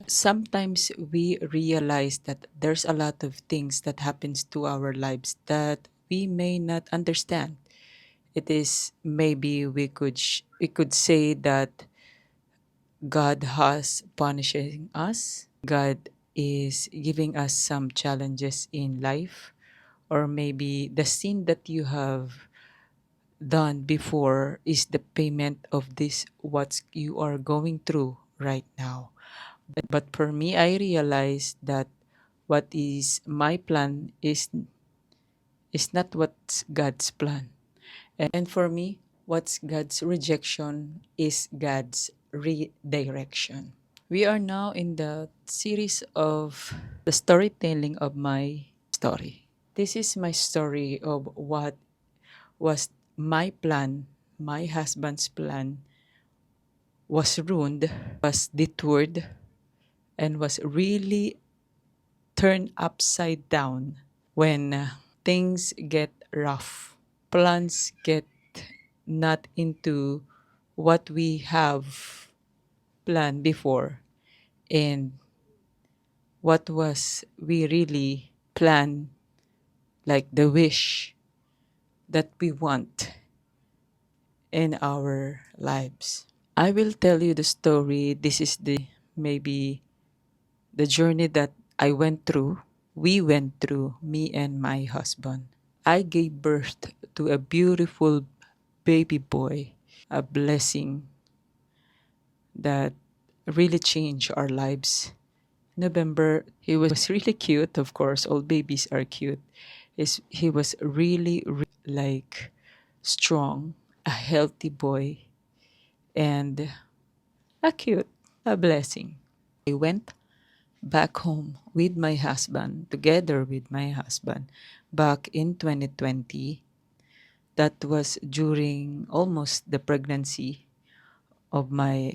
Sometimes we realize that there's a lot of things that happens to our lives that we may not understand. It is maybe we could say that God has punishing us. God is giving us some challenges in life, or maybe the sin that you have done before is the payment of this what you are going through right now. But for me, I realized that what is my plan is not what's God's plan. And for me, what's God's rejection is God's redirection. We are now in the series of the storytelling of my story. This is my story of what was my plan, my husband's plan was ruined, was detoured, and was really turned upside down when things get rough. Plans get not into what we have planned before, and what was we really planned, like the wish that we want in our lives. I will tell you the story. This is the maybe the journey that I went through. We went through, me and my husband. I gave birth to a beautiful baby boy, a blessing that really changed our lives. November, he was really cute. Of course, all babies are cute. He was really, like strong, a healthy boy, and a cute, a blessing. I went back home with my husband, together with my husband, back in 2020. That was during almost the pregnancy of my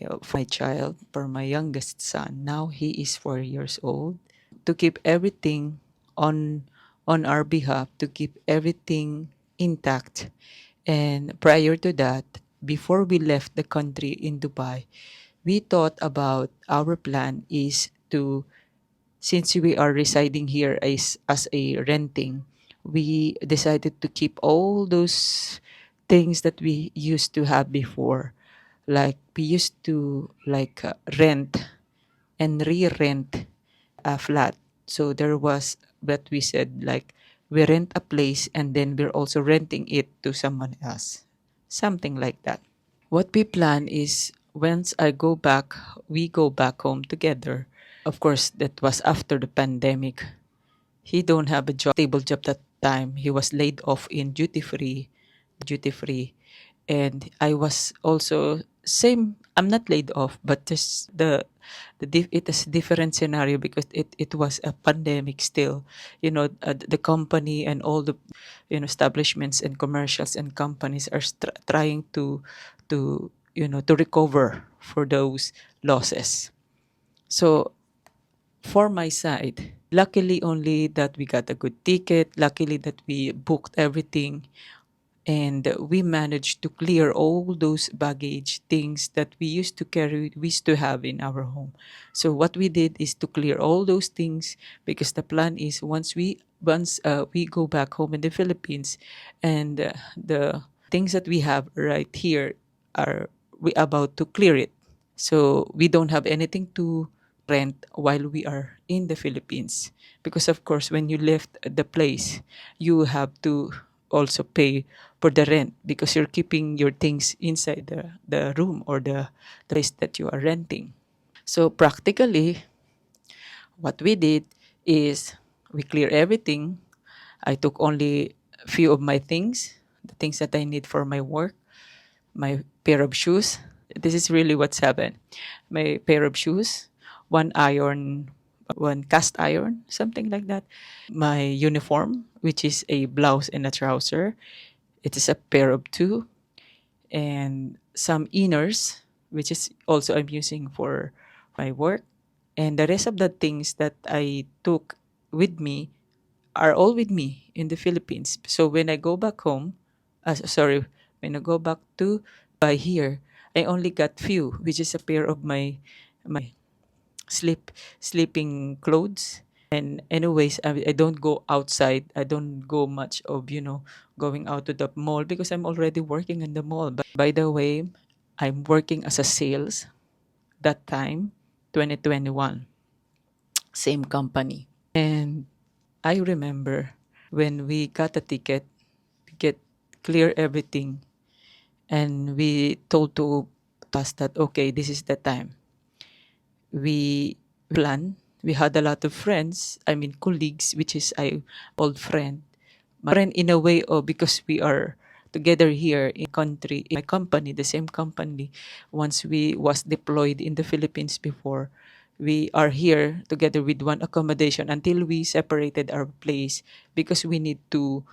child, for my youngest son. Now he is 4 years old. To keep everything on our behalf, to keep everything intact. And prior to that, before we left the country in Dubai, we thought about our plan is to, since we are residing here as a renting, we decided to keep all those things that we used to have before. Like we used to rent and re-rent a flat. So there was, but we said like we rent a place and then we're also renting it to someone else. Something like that. What we plan is once I go back, we go back home together. Of course, that was after the pandemic. He don't have a job, stable job that time. He was laid off in duty free, and I was also same. I'm not laid off, but this it is different scenario because it was a pandemic still. The company and all the establishments and commercials and companies are trying to recover for those losses. So for my side, luckily only that we got a good ticket, luckily that we booked everything, and we managed to clear all those baggage things that we used to have in our home. So what we did is to clear all those things, because the plan is once we go back home in the Philippines, and the things that we have right here are we about to clear it. So we don't have anything to rent while we are in the Philippines. Because of course, when you left the place, you have to also pay for the rent because you're keeping your things inside the room or the place that you are renting. So practically, what we did is we clear everything. I took only a few of my things, the things that I need for my work, my pair of shoes. This is really what's happened. My pair of shoes, one iron, one cast iron, something like that. My uniform, which is a blouse and a trouser. It is a pair of two, and some inners, which is also I'm using for my work. And the rest of the things that I took with me are all with me in the Philippines. So when I go back home, when I go back to Dubai here, I only got few, which is a pair of my sleeping clothes. And anyways, I don't go outside. I don't go much of, going out to the mall because I'm already working in the mall. By the way, I'm working as a sales that time, 2021, same company. And I remember when we got a ticket, we get clear everything, and we told to us that okay, this is the time. We plan. We had a lot of friends. I mean colleagues, which is I old friend, my friend in a way, or because we are together here in country, in my company, the same company. Once we was deployed in the Philippines before, we are here together with one accommodation until we separated our place because we need to,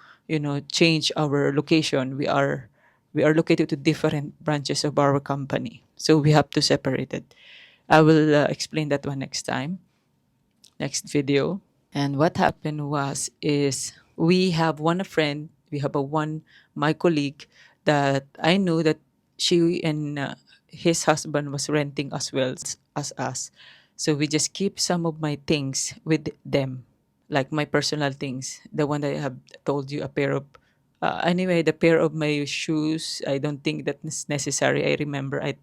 change our location. We are located to different branches of our company, so we have to separate it. I will explain that one next time, next video. And what happened was is we have one friend, we have a one my colleague that I knew that she and his husband was renting as well as us. So we just keep some of my things with them, like my personal things. The one that I have told you, a pair of anyway, the pair of my shoes. I don't think that's necessary. I remember I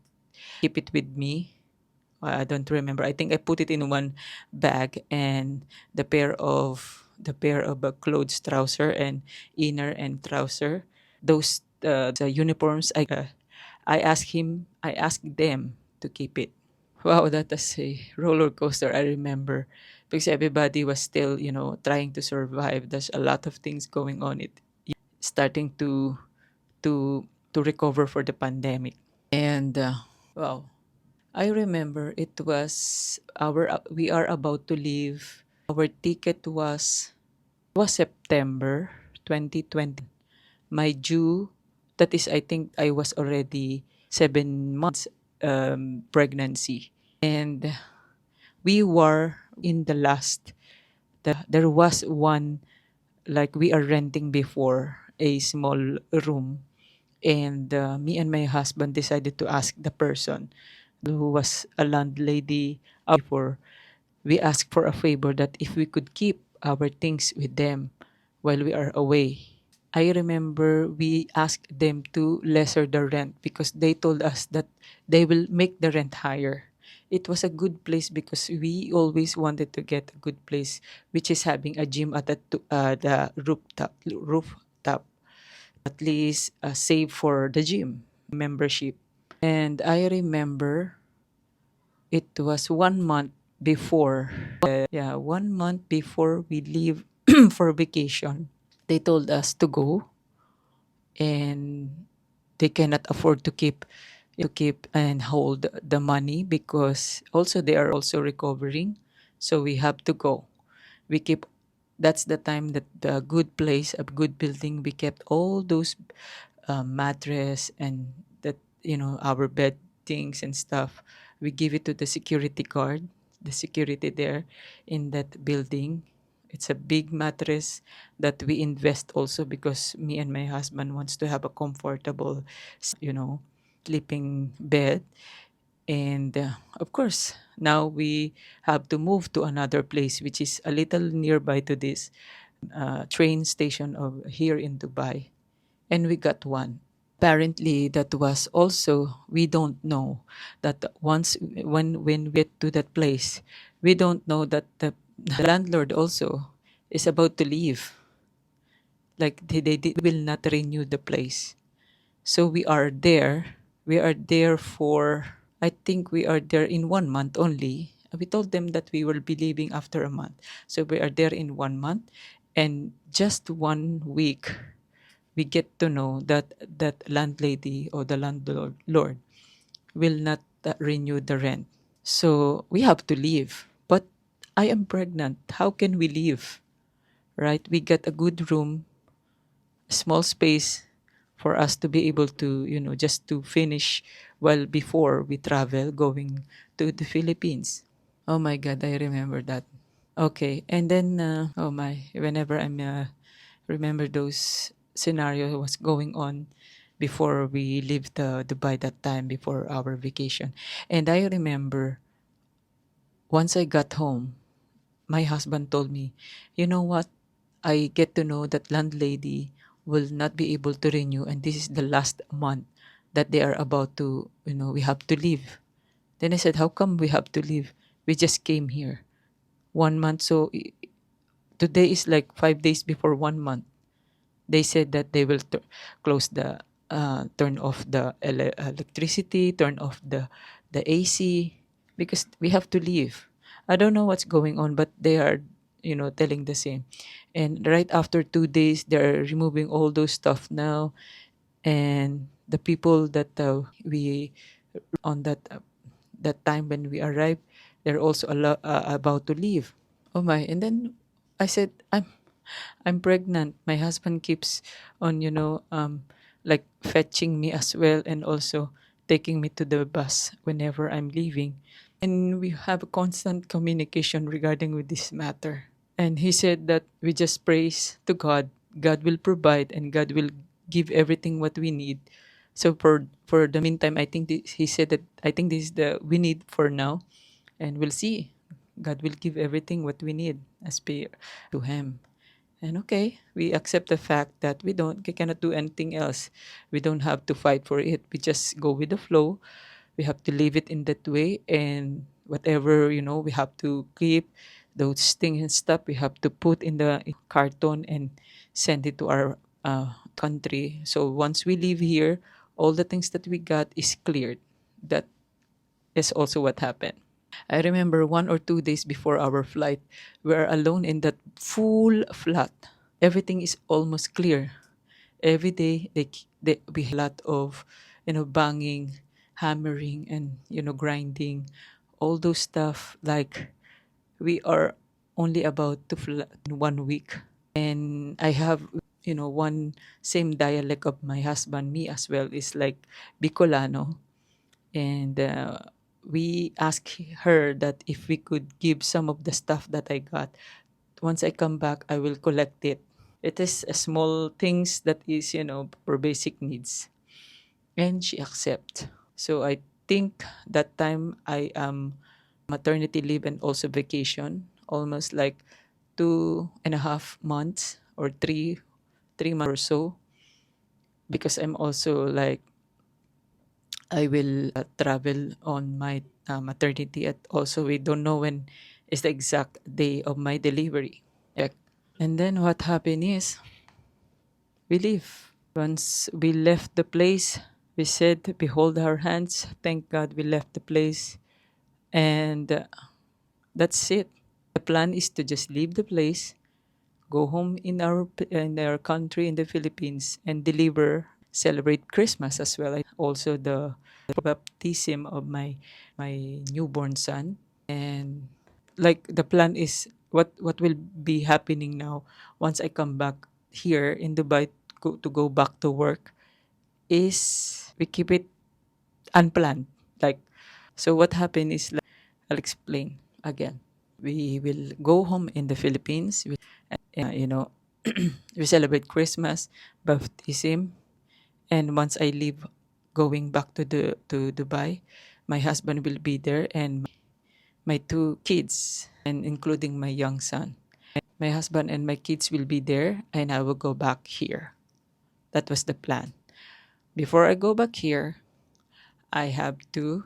keep it with me. I don't remember. I think I put it in one bag, and the pair of clothes, trouser and inner and trouser. Those the uniforms. I asked them to keep it. Wow, that is a roller coaster. I remember because everybody was still, trying to survive. There's a lot of things going on. It starting to to recover for the pandemic, and wow. I remember it was we are about to leave. Our ticket was September 2020. My due, that is, I think I was already 7 months pregnancy. And we were in the last, there was one, like we are renting before a small room. And me and my husband decided to ask the person who was a landlady before. We asked for a favor that if we could keep our things with them while we are away. I remember we asked them to lesser the rent because they told us that they will make the rent higher. It was a good place because we always wanted to get a good place, which is having a gym at the rooftop, at least save for the gym membership. And I remember it was 1 month before, yeah, 1 month before we leave for vacation. They told us to go, and they cannot afford to keep and hold the money because also they are also recovering. So we have to go. We keep That's the time that the good place, a good building, we kept all those mattress and that, our bed things and stuff. We give it to the security guard, the security there in that building. It's a big mattress that we invest also because me and my husband wants to have a comfortable sleeping bed. And of course, now we have to move to another place which is a little nearby to this train station of here in Dubai, and we got one. Apparently, that was also, we don't know that once when we get to that place, we don't know that the landlord also is about to leave. Like they will not renew the place. So we are there. We are there for, I think we are there in 1 month only. We told them that we will be leaving after a month. So we are there in 1 month. And just 1 week, we get to know that that landlady or the landlord lord will not renew the rent. So we have to leave. But I am pregnant. How can we leave? Right? We get a good room, small space for us to be able to, just to finish well before we travel going to the Philippines. Oh my God, I remember that. Okay, and then oh my, whenever I'm remember those scenario was going on before we leave the Dubai that time before our vacation, and I remember Once I got home, my husband told me, you know what? I get to know that landlady will not be able to renew, and this is the last month that they are about to, we have to leave. Then I said, how come we have to leave? We just came here 1 month. So today is like 5 days before 1 month. They said that they will close the, turn off the electricity, turn off the AC, because we have to leave. I don't know what's going on, but they are, telling the same. And right after 2 days, they're removing all those stuff now. And the people that we on that time when we arrived, they're also about to leave. Oh my! And then I said, I'm pregnant. My husband keeps on, like fetching me as well, and also taking me to the bus whenever I'm leaving. And we have a constant communication regarding with this matter. And he said that we just praise to God. God will provide, and God will give everything what we need. So for the meantime, I think he said that I think this is the we need for now, and we'll see. God will give everything what we need as per to Him. And okay, we accept the fact that we cannot do anything else. We don't have to fight for it. We just go with the flow. We have to leave it in that way, and whatever, we have to keep those things and stuff. We have to put in the carton and send it to our country. So once we leave here, all the things that we got is cleared. That is also what happened. I remember 1 or 2 days before our flight, we are alone in that full flat. Everything is almost clear. Every day we have a lot of, banging, hammering, and grinding, all those stuff. Like we are only about to fly in 1 week, and I have, one same dialect of my husband. Me as well is like Bicolano, and we asked her that if we could give some of the stuff that I got. Once I come back, I will collect it. It is a small things that is, for basic needs. And she accept. So I think that time I am maternity leave and also vacation, almost like 2.5 months or three months or so, because I'm also like I will travel on my maternity. At also we don't know when is the exact day of my delivery. And then what happened is we leave. Once we left the place, we said, "Behold our hands." Thank God we left the place, and that's it. The plan is to just leave the place, go home in our country in the Philippines, and celebrate Christmas as well. Also the baptism of my newborn son. And like the plan is what will be happening now once I come back here in Dubai, to go back to work, is we keep it unplanned. Like, so what happened is, like, I'll explain again. We will go home in the Philippines. We celebrate Christmas, baptism, and once I leave, going back to Dubai, my husband will be there, and my two kids, and including my young son. My husband and my kids will be there, and I will go back here. That was the plan. Before I go back here, I have to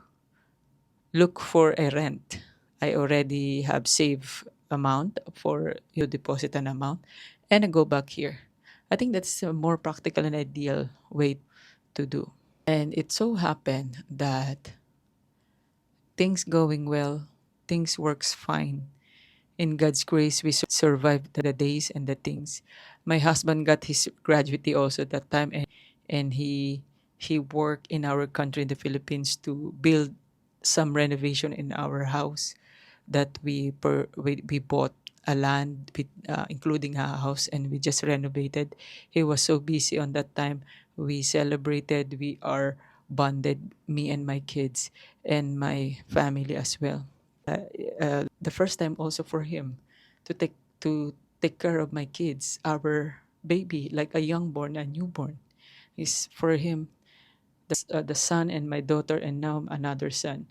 look for a rent. I already have saved amount for you deposit an amount, and I go back here. I think that's a more practical and ideal way to do. And it so happened that things going well, things works fine. In God's grace, we survived the days and the things. My husband got his graduate also that time, and he worked in our country in the Philippines to build some renovation in our house that we bought a land with, including a house, and we just renovated. He was so busy on that time. We celebrated. We are bonded, me and my kids and my family as well. The first time also for him to take care of my kids, our baby, like a youngborn, a newborn, is for him the son and my daughter, and now another son.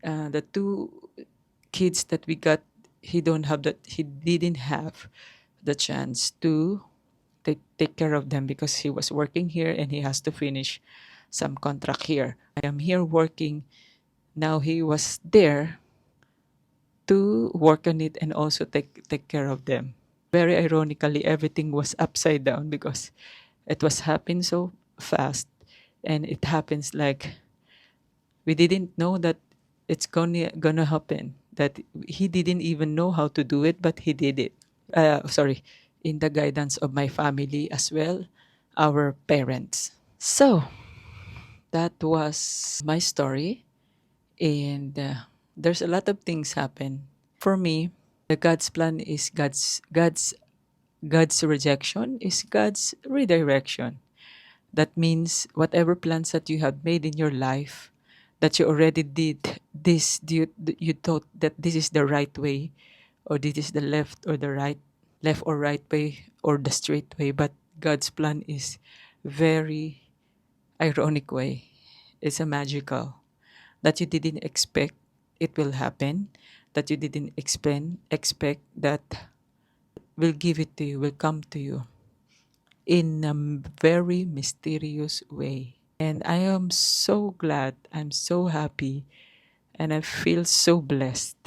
The two. kids that we got, he didn't have the chance to take care of them because he was working here and he has to finish some contract here. I am here working. Now he was there to work on it and also take care of them. Very ironically, everything was upside down because it was happening so fast, and it happens like we didn't know that it's gonna happen. That he didn't even know how to do it, but he did it. Sorry, in the guidance of my family as well, our parents. So that was my story, and there's a lot of things happen. For me, the God's plan is God's rejection is God's redirection. That means whatever plans that you have made in your life, that you already did this, you thought that this is the right way, or this is the left or right way, or the straight way. But God's plan is very ironic way. It's a magical that you didn't expect it will happen, that you didn't expect that will give it to you, will come to you in a very mysterious way. And I am so glad, I'm so happy, and I feel so blessed.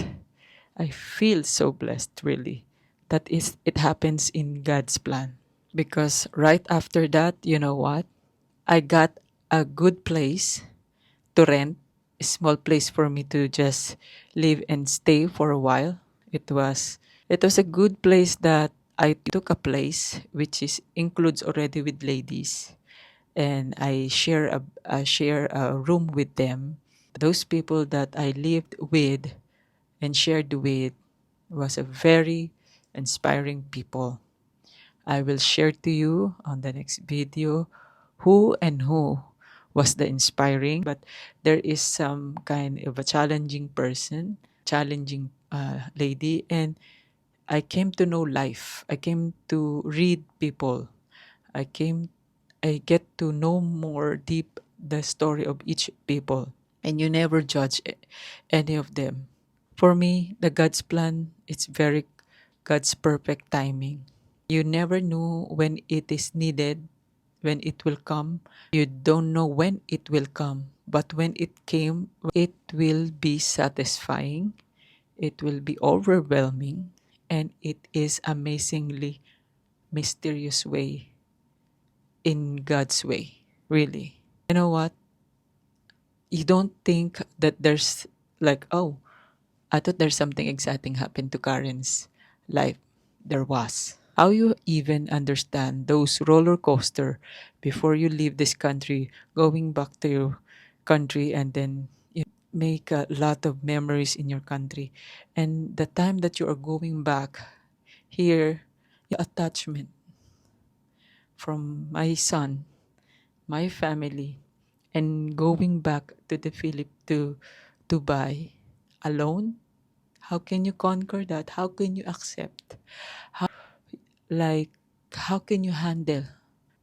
I feel so blessed, really, that is it happens in God's plan. Because right after that, you know what? I got a good place to rent, a small place for me to just live and stay for a while. It was it was a good place that I took a place which is includes already with ladies, and I share a room with them. Those people that I lived with and shared with was a very inspiring people. I will share to you on the next video who was the inspiring, but there is some kind of a challenging person, challenging lady, and I came to know life. I came to read people. I came I get to know more deep the story of each people, and you never judge any of them. For me, the God's plan, it's very God's perfect timing. You never know when it is needed, when it will come. You don't know when it will come, but when it came, it will be satisfying, it will be overwhelming, and it is amazingly mysterious way, in God's way, really. You know what? You don't think that there's like, oh, I thought there's something exciting happened to Karen's life. There was. How you even understand those roller coaster before you leave this country, going back to your country, and then you make a lot of memories in your country. And the time that you are going back here, attachment from my son, my family, and going back to the to Dubai alone. How can you conquer that? How can you accept? Like, how can you handle?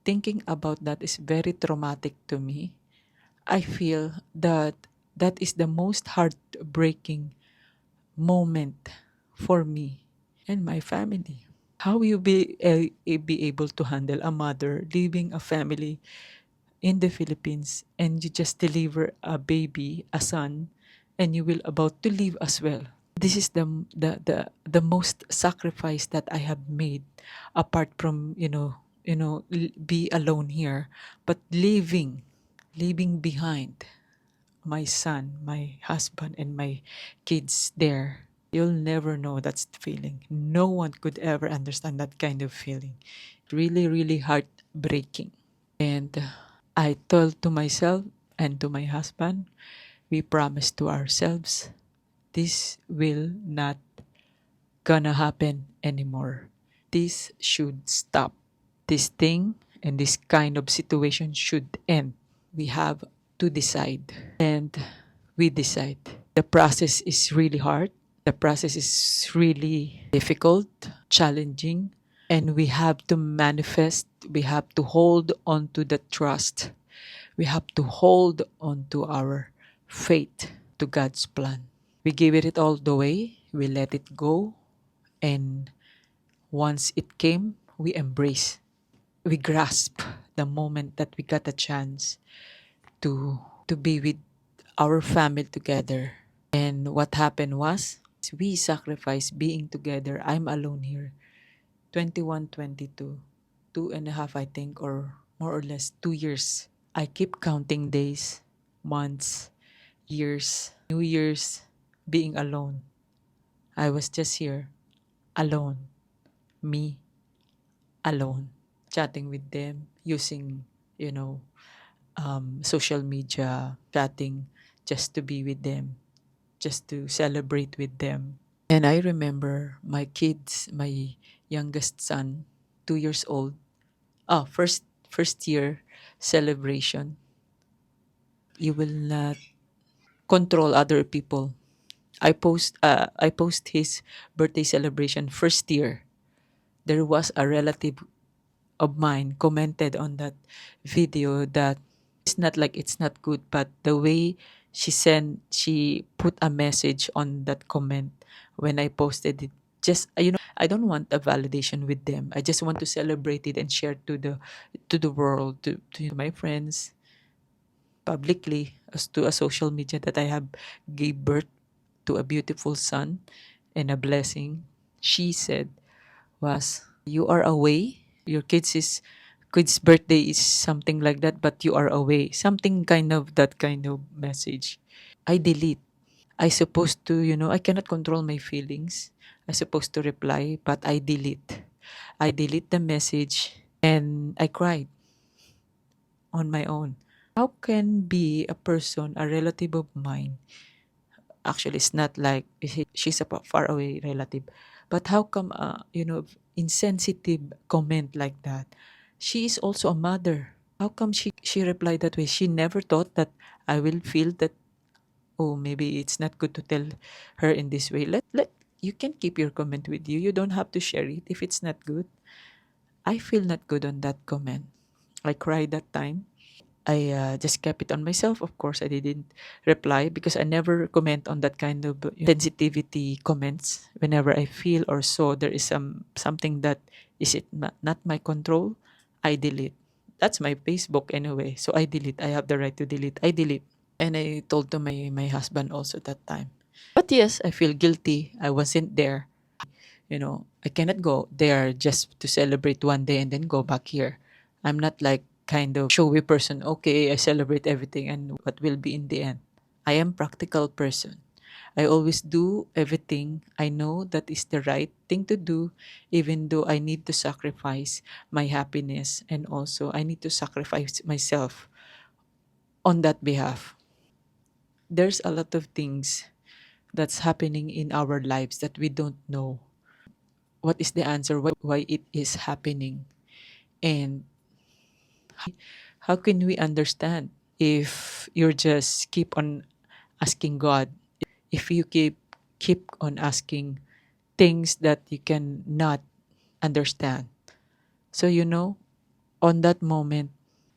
Thinking about that is very traumatic to me. I feel that that is the most heartbreaking moment for me and my family. How will you be able to handle a mother leaving a family in the Philippines, and you just deliver a baby, a son, and you will about to leave as well? This is the most sacrifice that I have made, apart from be alone here, but leaving behind my son, my husband, and my kids there. You'll never know that's the feeling. No one could ever understand that kind of feeling. Really, really heartbreaking. And I told to myself and to my husband, we promised to ourselves, this will not gonna happen anymore. This should stop. This thing and this kind of situation should end. We have to decide. And we decide. The process is really hard. The process is really difficult, challenging, and we have to manifest. We have to hold on to the trust. We have to hold on to our faith to God's plan. We gave it all the way, we let it go, and once it came, we embrace. We grasp the moment that we got a chance to be with our family together. And what happened was we sacrificed being together. I'm alone here. 21, 22, 2.5, I think, or more or less 2 years. I keep counting days, months, years, New Year's, being alone. I was just here, alone, me, alone, chatting with them, using, you know, social media, chatting just to be with them, just to celebrate with them. And I remember my kids, my youngest son, 2 years old. First year celebration. You will not control other people. I post his birthday celebration first year. There was a relative of mine commented on that video that it's not like it's not good, but the way she put a message on that comment when I posted it. Just I don't want a validation with them. I just want to celebrate it and share to the world, to my friends, publicly, as to a social media, that I have gave birth to a beautiful son and a blessing. She said was, you are away. Your kid's birthday is something like that, but you are away. Something kind of that kind of message. I delete. I supposed to, I cannot control my feelings. I supposed to reply, but I delete. I delete the message and I cried on my own. How can be a person, a relative of mine? Actually, it's not like she's a far away relative, but how come insensitive comment like that? She is also a mother. How come she replied that way? She never thought that I will feel that, oh, maybe it's not good to tell her in this way. Let You can keep your comment with you. You don't have to share it if it's not good. I feel not good on that comment. I cried that time. I just kept it on myself. Of course, I didn't reply because I never comment on that kind of sensitivity comments. Whenever I feel or saw there is something that is it not my control, I delete. That's my Facebook anyway. So I delete. I have the right to delete. I delete. And I told to my husband also that time. But yes, I feel guilty. I wasn't there. I cannot go there just to celebrate one day and then go back here. I'm not like kind of showy person. Okay, I celebrate everything and what will be in the end. I am practical person. I always do everything I know that is the right thing to do, even though I need to sacrifice my happiness, and also I need to sacrifice myself on that behalf. There's a lot of things that's happening in our lives that we don't know what is the answer, why it is happening, and how can we understand if you're just keep on asking God, if you keep on asking things that you can not understand. So on that moment,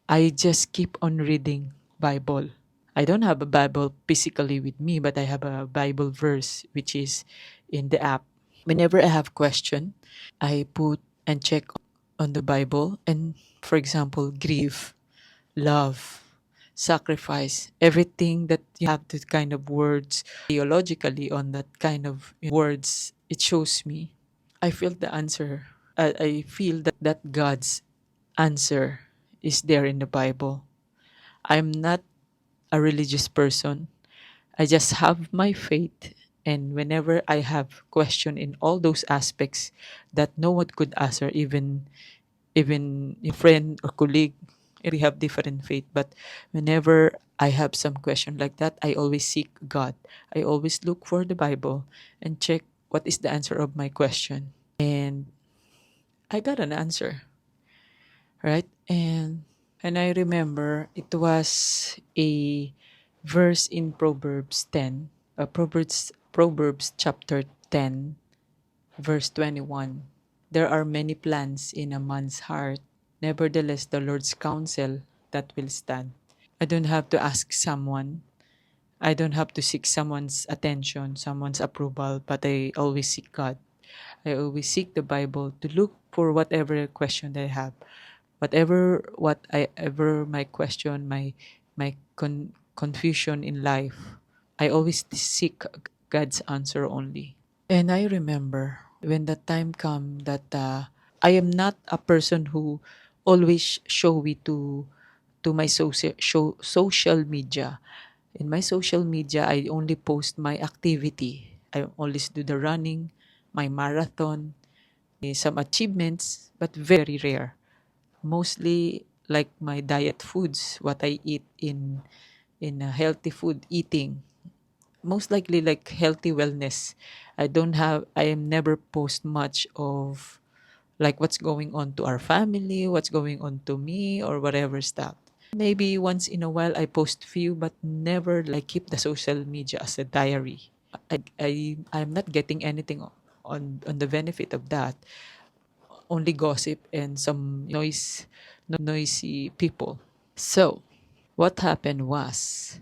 I just keep on reading Bible. I don't have a Bible physically with me, but I have a Bible verse which is in the app. Whenever I have question, I put and check on the Bible, and for example, grief, love, sacrifice, everything that you have the kind of words theologically on that kind of words, it shows me. I feel the answer. I feel that God's answer is there in the Bible. I'm not a religious person. I just have my faith, and whenever I have question in all those aspects that no one could answer, even a friend or colleague, we have different faith, but whenever I have some question like that, I always seek God. I always look for the Bible and check what is the answer of my question, and I got an answer, right? And I remember it was a verse in Proverbs 10, Proverbs chapter 10, verse 21. There are many plans in a man's heart, nevertheless the Lord's counsel that will stand. I don't have to ask someone. I don't have to seek someone's attention, someone's approval, but I always seek God. I always seek the Bible to look for whatever question that I have, whatever what I ever my question, my confusion in life. I always seek God's answer only. And I remember when the time come that I am not a person who always showy to my social media. In my social media, I only post my activity. I always do the running, my marathon, some achievements, but very rare. Mostly like my diet foods, what I eat in healthy food eating. Most likely like healthy wellness. I am never post much of like what's going on to our family, what's going on to me or whatever stuff. Maybe once in a while I post few but never like keep the social media as a diary. I'm not getting anything on the benefit of that. Only gossip and some noisy people. So, what happened was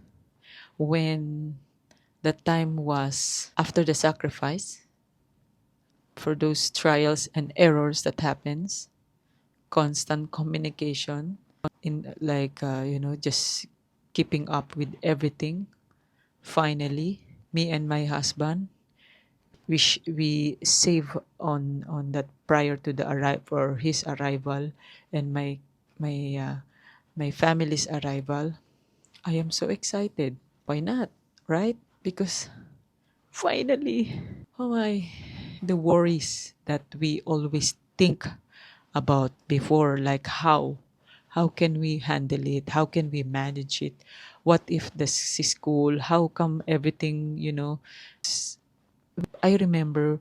when the time was after the sacrifice for those trials and errors that happens, constant communication in like just keeping up with everything. Finally, me and my husband we save on that prior to the arrival or his arrival and my my family's arrival. I am so excited. Why not? Right? Because finally, oh my, the worries that we always think about before, like how can we handle it? How can we manage it? What if the school? How come everything? I remember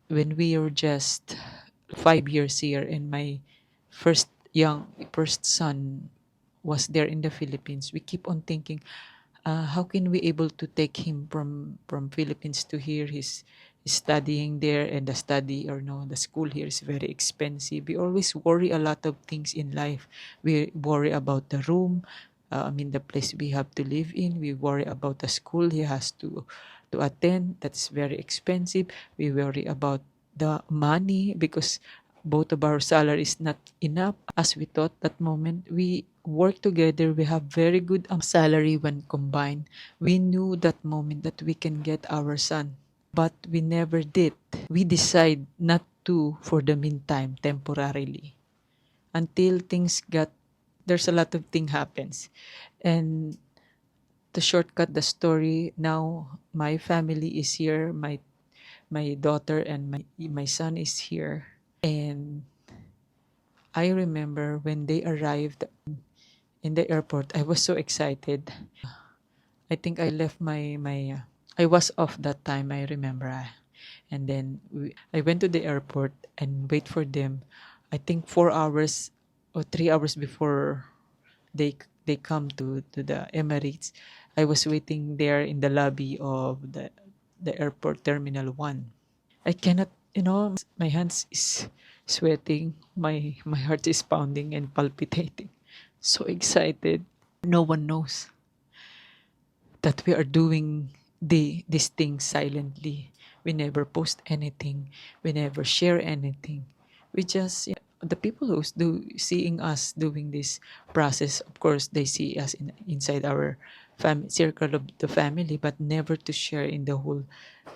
when we were just 5 years here, and my first son was there in the Philippines. We keep on thinking, how can we able to take him from Philippines to here? He's studying there, and the study or no, the school here is very expensive. We always worry a lot of things in life. We worry about the room, I mean the place we have to live in. We worry about the school he has to attend. That's very expensive. We worry about the money because both of our salary is not enough as we thought that moment. We work together, we have very good salary when combined. We knew that moment that we can get our son, but we never did. We decide not to for the meantime, temporarily, until things got, there's a lot of thing happens. And to shortcut the story, now my family is here, my daughter and my son is here. And I remember when they arrived in the airport, I was so excited. I think I left I was off that time, I remember. And then I went to the airport and wait for them. I think 4 hours or 3 hours before they come to the Emirates. I was waiting there in the lobby of the airport terminal 1. I cannot, my hands is sweating, my heart is pounding and palpitating. So excited. No one knows that we are doing these things silently. We never post anything. We never share anything. We just, the people who's seeing us doing this process, of course, they see us inside our circle of the family, but never to share in the whole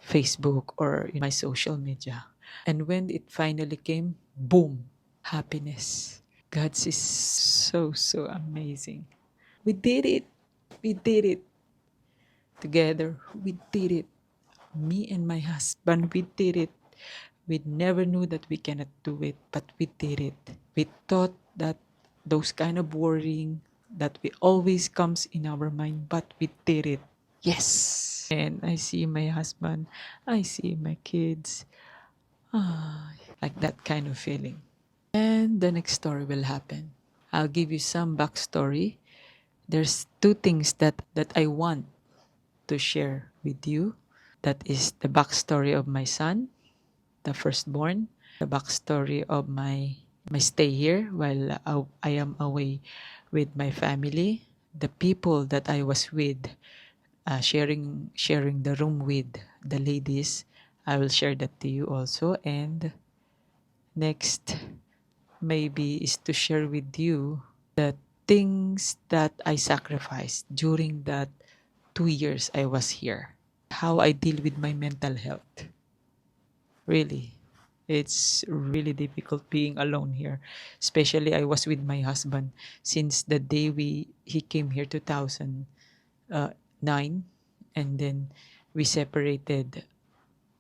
Facebook or in my social media. And when it finally came, boom, happiness. God's is so amazing. We did it. We did it together. We did it. Me and my husband, we did it. We never knew that we cannot do it, but we did it. We thought that those kind of worrying that we always comes in our mind, but we did it. Yes. And I see my husband, I see my kids. Like that kind of feeling. And the next story will happen. I'll give you some backstory. There's two things that I want to share with you. That is the backstory of my son, the firstborn, the backstory of my stay here while I am away with my family, the people that I was with sharing the room with the ladies. I will share that to you also. And next, maybe, is to share with you the things that I sacrificed during that 2 years I was here. How I deal with my mental health. Really, it's really difficult being alone here. Especially I was with my husband since the day we he came here 2009, and then we separated,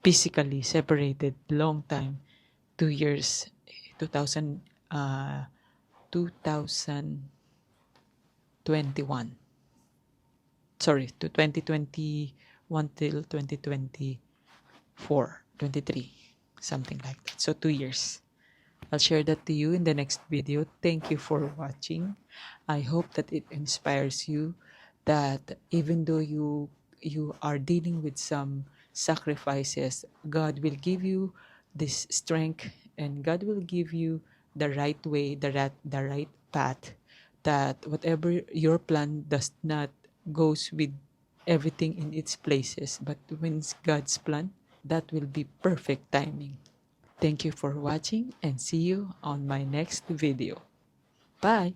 physically separated long time, 2 years, 2000 2021, sorry, to 2021 till 2024, 23, something like that. So 2 years. I'll share that to you in the next video. Thank you for watching. I hope that it inspires you, that even though you are dealing with some sacrifices, God will give you this strength, and God will give you the right way, the right path, that whatever your plan does not goes with everything in its places, but when it's God's plan, that will be perfect timing. Thank you for watching, and see you on my next video. Bye!